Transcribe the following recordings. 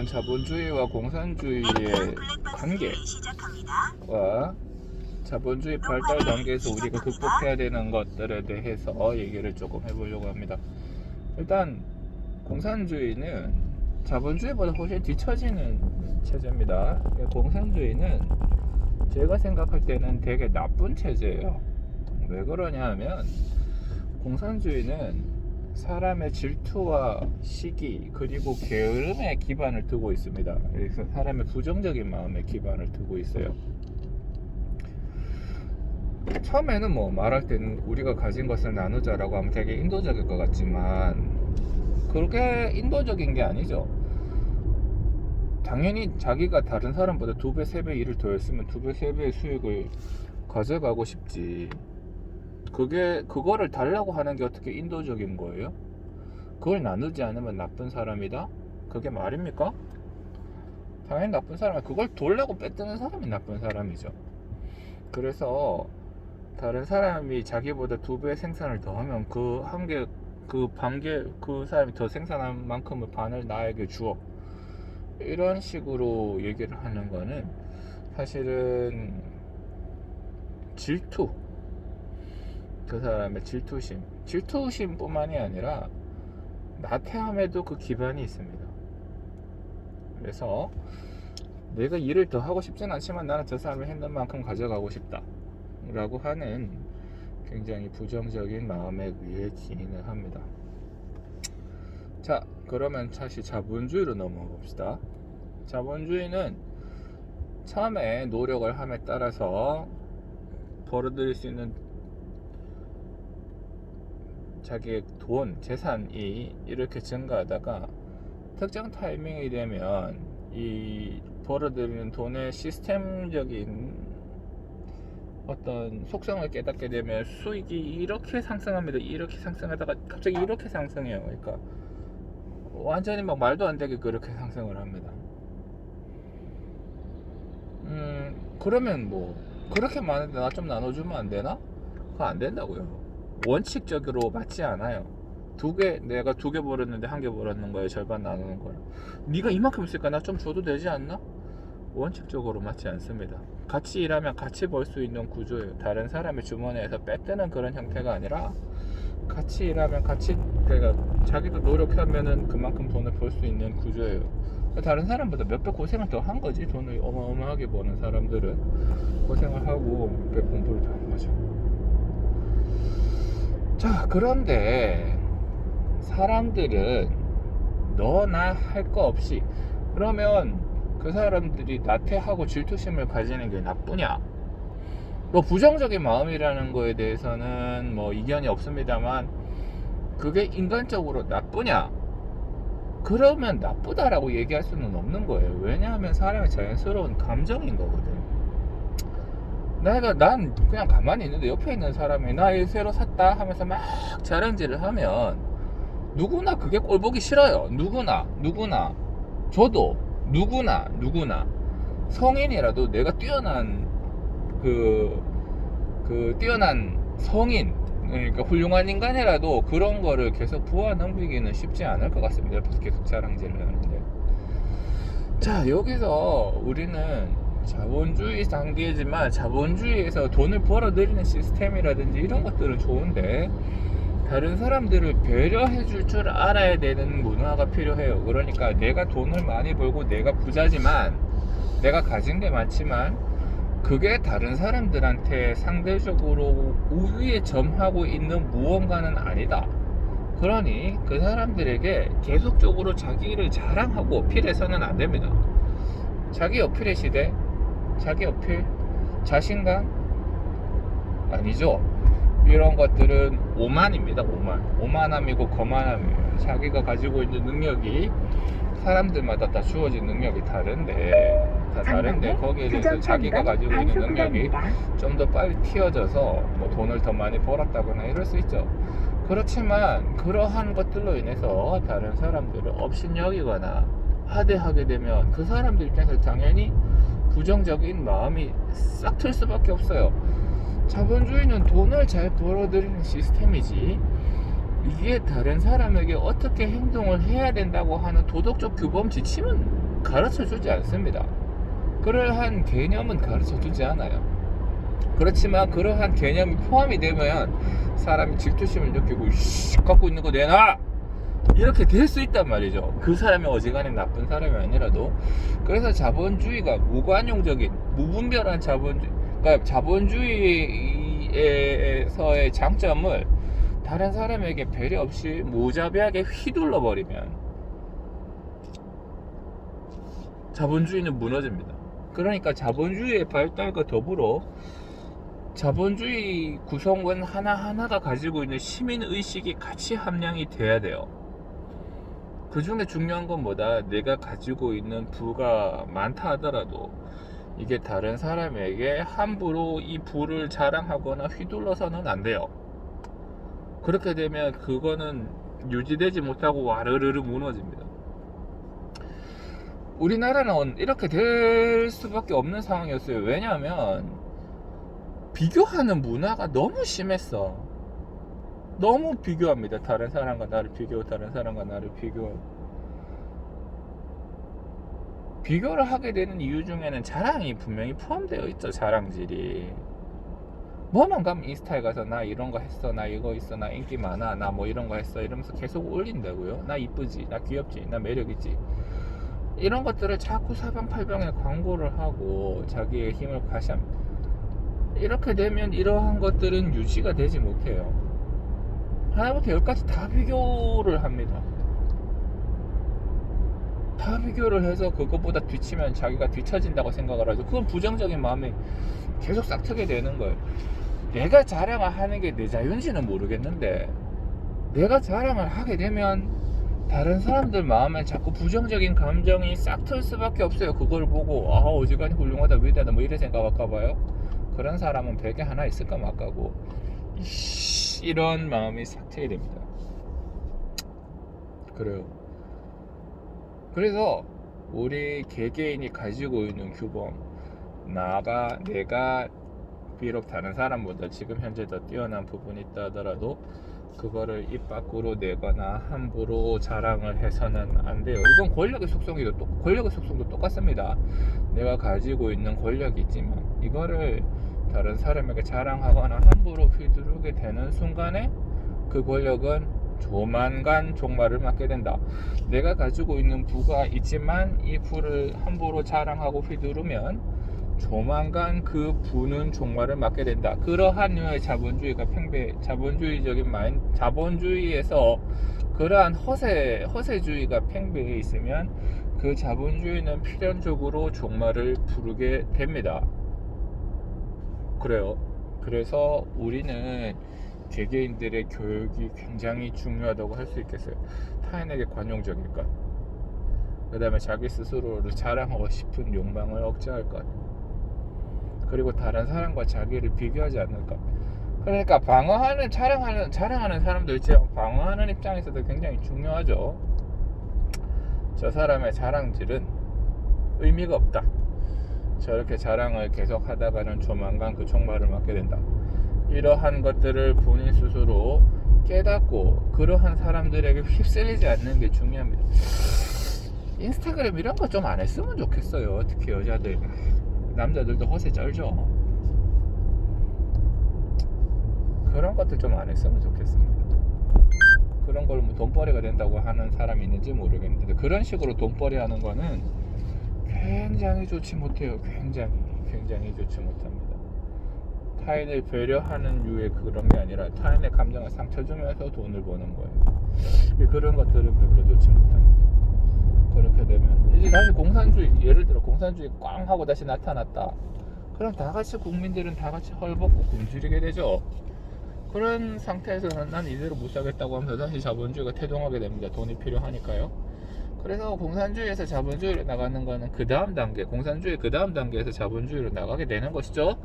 자본주의와 공산주의의 관계와 자본주의 발달 단계에서 우리가 극복해야 되는 것들에 대해서 얘기를 조금 해보려고 합니다. 일단 공산주의는 자본주의보다 훨씬 뒤처지는 체제입니다. 공산주의는 제가 생각할 때는 되게 나쁜 체제예요. 왜 그러냐 하면 공산주의는 사람의 질투와 시기 그리고 게으름에 기반을 두고 있습니다. 그래서 사람의 부정적인 마음에 기반을 두고 있어요. 처음에는 뭐 말할 때는 우리가 가진 것을 나누자라고 하면 되게 인도적일 것 같지만 그렇게 인도적인 게 아니죠. 당연히 자기가 다른 사람보다 2배, 3배 일을 더 했으면 2배, 3배의 수익을 가져가고 싶지. 그거를 달라고 하는 게 어떻게 인도적인 거예요? 그걸 나누지 않으면 나쁜 사람이다? 그게 말입니까? 당연히 나쁜 사람이야. 그걸 돌려고 뺏드는 사람이 나쁜 사람이죠. 그래서 다른 사람이 자기보다 2배 생산을 더 하면 그 사람이 더 생산한 만큼의 반을 나에게 주어. 이런 식으로 얘기를 하는 거는 사실은 질투, 그 사람의 질투심 뿐만이 아니라 나태함에도 그 기반이 있습니다. 그래서 내가 일을 더 하고 싶진 않지만 나는 저 사람이 했는 만큼 가져가고 싶다 라고 하는 굉장히 부정적인 마음에 의해 기인을 합니다. 자, 그러면 다시 자본주의로 넘어가 봅시다. 자본주의는 처음에 노력을 함에 따라서 벌어들일 수 있는 자기의 돈, 재산이 이렇게 증가하다가 특정 타이밍이 되면 이 벌어들이는 돈의 시스템적인 어떤 속성을 깨닫게 되면 수익이 이렇게 상승합니다. 이렇게 상승하다가 갑자기 이렇게 상승해요. 그러니까 완전히 막 말도 안 되게 그렇게 상승을 합니다. 그러면 뭐 그렇게 많은데 나 좀 나눠주면 안 되나? 그거 안 된다고요. 원칙적으로 맞지 않아요. 내가 2개 벌었는데 1개 벌었는 거예요. 절반 나누는 거예요. 네가 이만큼 있으니까 나 좀 줘도 되지 않나? 원칙적으로 맞지 않습니다. 같이 일하면 같이 벌 수 있는 구조예요. 다른 사람의 주머니에서 뺏드는 그런 형태가 아니라 같이 일하면 그러니까 자기도 노력하면은 그만큼 돈을 벌 수 있는 구조예요. 다른 사람보다 몇 배 고생을 더 한 거지. 돈을 어마어마하게 버는 사람들은 고생을 하고 몇 배 공부를 더 한 거죠. 자, 그런데 사람들은 너나 할 거 없이 그러면 그 사람들이 나태하고 질투심을 가지는 게 나쁘냐? 뭐 부정적인 마음이라는 거에 대해서는 뭐 이견이 없습니다만 그게 인간적으로 나쁘냐? 그러면 나쁘다라고 얘기할 수는 없는 거예요. 왜냐하면 사람의 자연스러운 감정인 거거든. 난 그냥 가만히 있는데 옆에 있는 사람이 나 이거 새로 샀다 하면서 막 자랑질을 하면 누구나 그게 꼴보기 싫어요. 누구나 저도 누구나 성인이라도 내가 뛰어난 뛰어난 성인, 그러니까 훌륭한 인간이라도 그런 거를 계속 부아 넘기기는 쉽지 않을 것 같습니다. 옆에서 계속 자랑질을 하는데. 자, 여기서 우리는 자본주의 단계지만 자본주의에서 돈을 벌어들이는 시스템이라든지 이런 것들은 좋은데 다른 사람들을 배려해 줄 줄 알아야 되는 문화가 필요해요. 그러니까 내가 돈을 많이 벌고 내가 부자지만 내가 가진 게 많지만 그게 다른 사람들한테 상대적으로 우위에 점하고 있는 무언가는 아니다. 그러니 그 사람들에게 계속적으로 자기를 자랑하고 어필해서는 안 됩니다. 자기 어필의 시대, 자기 어필, 자신감 아니죠. 이런 것들은 오만입니다. 오만함이고 거만함이에요. 자기가 가지고 있는 능력이 사람들마다 다 주어진 능력이 다른데 거기에 대해서 자기가 가지고 있는 능력이 좀 더 빨리 튀어져서 뭐 돈을 더 많이 벌었다거나 이럴 수 있죠. 그렇지만 그러한 것들로 인해서 다른 사람들을 업신여기거나 하대하게 되면 그 사람들 입장에서 당연히 부정적인 마음이 싹 틀 수밖에 없어요. 자본주의는 돈을 잘 벌어들이는 시스템이지 이게 다른 사람에게 어떻게 행동을 해야 된다고 하는 도덕적 규범 지침은 가르쳐 주지 않습니다. 그러한 개념은 가르쳐 주지 않아요. 그렇지만 그러한 개념이 포함이 되면 사람이 질투심을 느끼고 갖고 있는 거 내놔! 이렇게 될 수 있단 말이죠. 그 사람이 어지간히 나쁜 사람이 아니라도. 그래서 자본주의가 무관용적인 무분별한 자본주의, 그러니까 자본주의에서의 장점을 다른 사람에게 배려 없이 무자비하게 휘둘러 버리면 자본주의는 무너집니다. 그러니까 자본주의의 발달과 더불어 자본주의 구성원 하나하나가 가지고 있는 시민의식이 같이 함량이 돼야 돼요. 그 중에 중요한 건 뭐다? 내가 가지고 있는 부가 많다 하더라도 이게 다른 사람에게 함부로 이 부를 자랑하거나 휘둘러서는 안 돼요. 그렇게 되면 그거는 유지되지 못하고 와르르르 무너집니다. 우리나라는 이렇게 될 수밖에 없는 상황이었어요. 왜냐하면 비교하는 문화가 너무 심했어. 너무 비교합니다. 다른 사람과 나를 비교, 다른 사람과 나를 비교. 비교를 하게 되는 이유 중에는 자랑이 분명히 포함되어 있죠. 자랑질이. 뭐만 가면 인스타에 가서 나 이런 거 했어, 나 이거 있어, 나 인기 많아, 나 뭐 이런 거 했어 이러면서 계속 올린다고요. 나 이쁘지, 나 귀엽지, 나 매력있지. 이런 것들을 자꾸 사방팔방에 광고를 하고 자기의 힘을 과시합니다. 이렇게 되면 이러한 것들은 유지가 되지 못해요. 하나부터 열까지 다 비교를 합니다. 다 비교를 해서 그것보다 뒤치면 자기가 뒤처진다고 생각을 하죠. 그건 부정적인 마음이 계속 싹트게 되는 거예요. 내가 자랑을 하는 게 내 자유인지는 모르겠는데 내가 자랑을 하게 되면 다른 사람들 마음에 자꾸 부정적인 감정이 싹틀 수밖에 없어요. 그걸 보고 아 어지간히 훌륭하다 위대하다 뭐 이래 생각할까 봐요. 그런 사람은 벽에 하나 있을까 말까고 이런 마음이 싹트게 됩니다. 그래요. 그래서 우리 개개인이 가지고 있는 규범, 내가 비록 다른 사람보다 지금 현재 더 뛰어난 부분이 있다 하더라도 그거를 입 밖으로 내거나 함부로 자랑을 해서는 안 돼요. 이건 권력의 속성도 똑같습니다. 내가 가지고 있는 권력이 있지만 이거를 다른 사람에게 자랑하거나 함부로 휘두르게 되는 순간에 그 권력은 조만간 종말을 맞게 된다. 내가 가지고 있는 부가 있지만 이 부를 함부로 자랑하고 휘두르면 조만간 그 부는 종말을 맞게 된다. 그러한 류의 자본주의가 자본주의에서 그러한 허세주의가 팽배해 있으면 그 자본주의는 필연적으로 종말을 부르게 됩니다. 그래요. 그래서 우리는 개개인들의 교육이 굉장히 중요하다고 할 수 있겠어요. 타인에게 관용적일 것, 그 다음에 자기 스스로를 자랑하고 싶은 욕망을 억제할 것, 그리고 다른 사람과 자기를 비교하지 않을 것. 그러니까 자랑하는 사람도 있지만 방어하는 입장에서도 굉장히 중요하죠. 저 사람의 자랑질은 의미가 없다. 저렇게 자랑을 계속 하다가는 조만간 그 종말을 맞게 된다. 이러한 것들을 본인 스스로 깨닫고 그러한 사람들에게 휩쓸리지 않는 게 중요합니다. 인스타그램 이런 거 좀 안 했으면 좋겠어요. 특히 여자들. 남자들도 허세 쩔죠. 그런 것들 좀 안 했으면 좋겠습니다. 그런 걸 뭐 돈벌이가 된다고 하는 사람이 있는지 모르겠는데 그런 식으로 돈벌이 하는 거는 굉장히 좋지 못해요. 굉장히 좋지 못합니다. 타인을 배려하는 유의 그런 게 아니라 타인의 감정을 상처 주면서 돈을 버는 거예요. 그런 것들은 별로 좋지 못합니다. 그렇게 되면 이제 다시 공산주의, 예를 들어 공산주의 꽝 하고 다시 나타났다. 그럼 다 같이 국민들은 다 같이 헐벗고 굶주리게 되죠. 그런 상태에서는 난 이대로 못 살겠다고 하면서 다시 자본주의가 태동하게 됩니다. 돈이 필요하니까요. 그래서 공산주의에서 자본주의로 나가는 거는 그 다음 단계, 공산주의 그 다음 단계에서 자본주의로 나가게 되는 것이죠.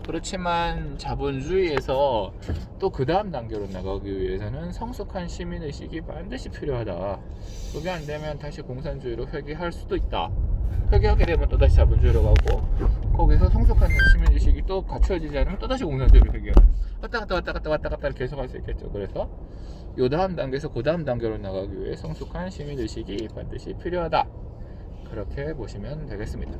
그렇지만 자본주의에서 또 그 다음 단계로 나가기 위해서는 성숙한 시민의식이 반드시 필요하다. 그게 안 되면 다시 공산주의로 회귀할 수도 있다. 회귀하게 되면 또 다시 자본주의로 가고 거기서 성숙한 시민의식이 또 갖춰지지 않으면 또 다시 공산주의로 회귀하고 왔다 갔다 계속 할 수 있겠죠. 그래서 요 다음 단계에서 그 다음 단계로 나가기 위해 성숙한 시민의식이 반드시 필요하다. 그렇게 보시면 되겠습니다.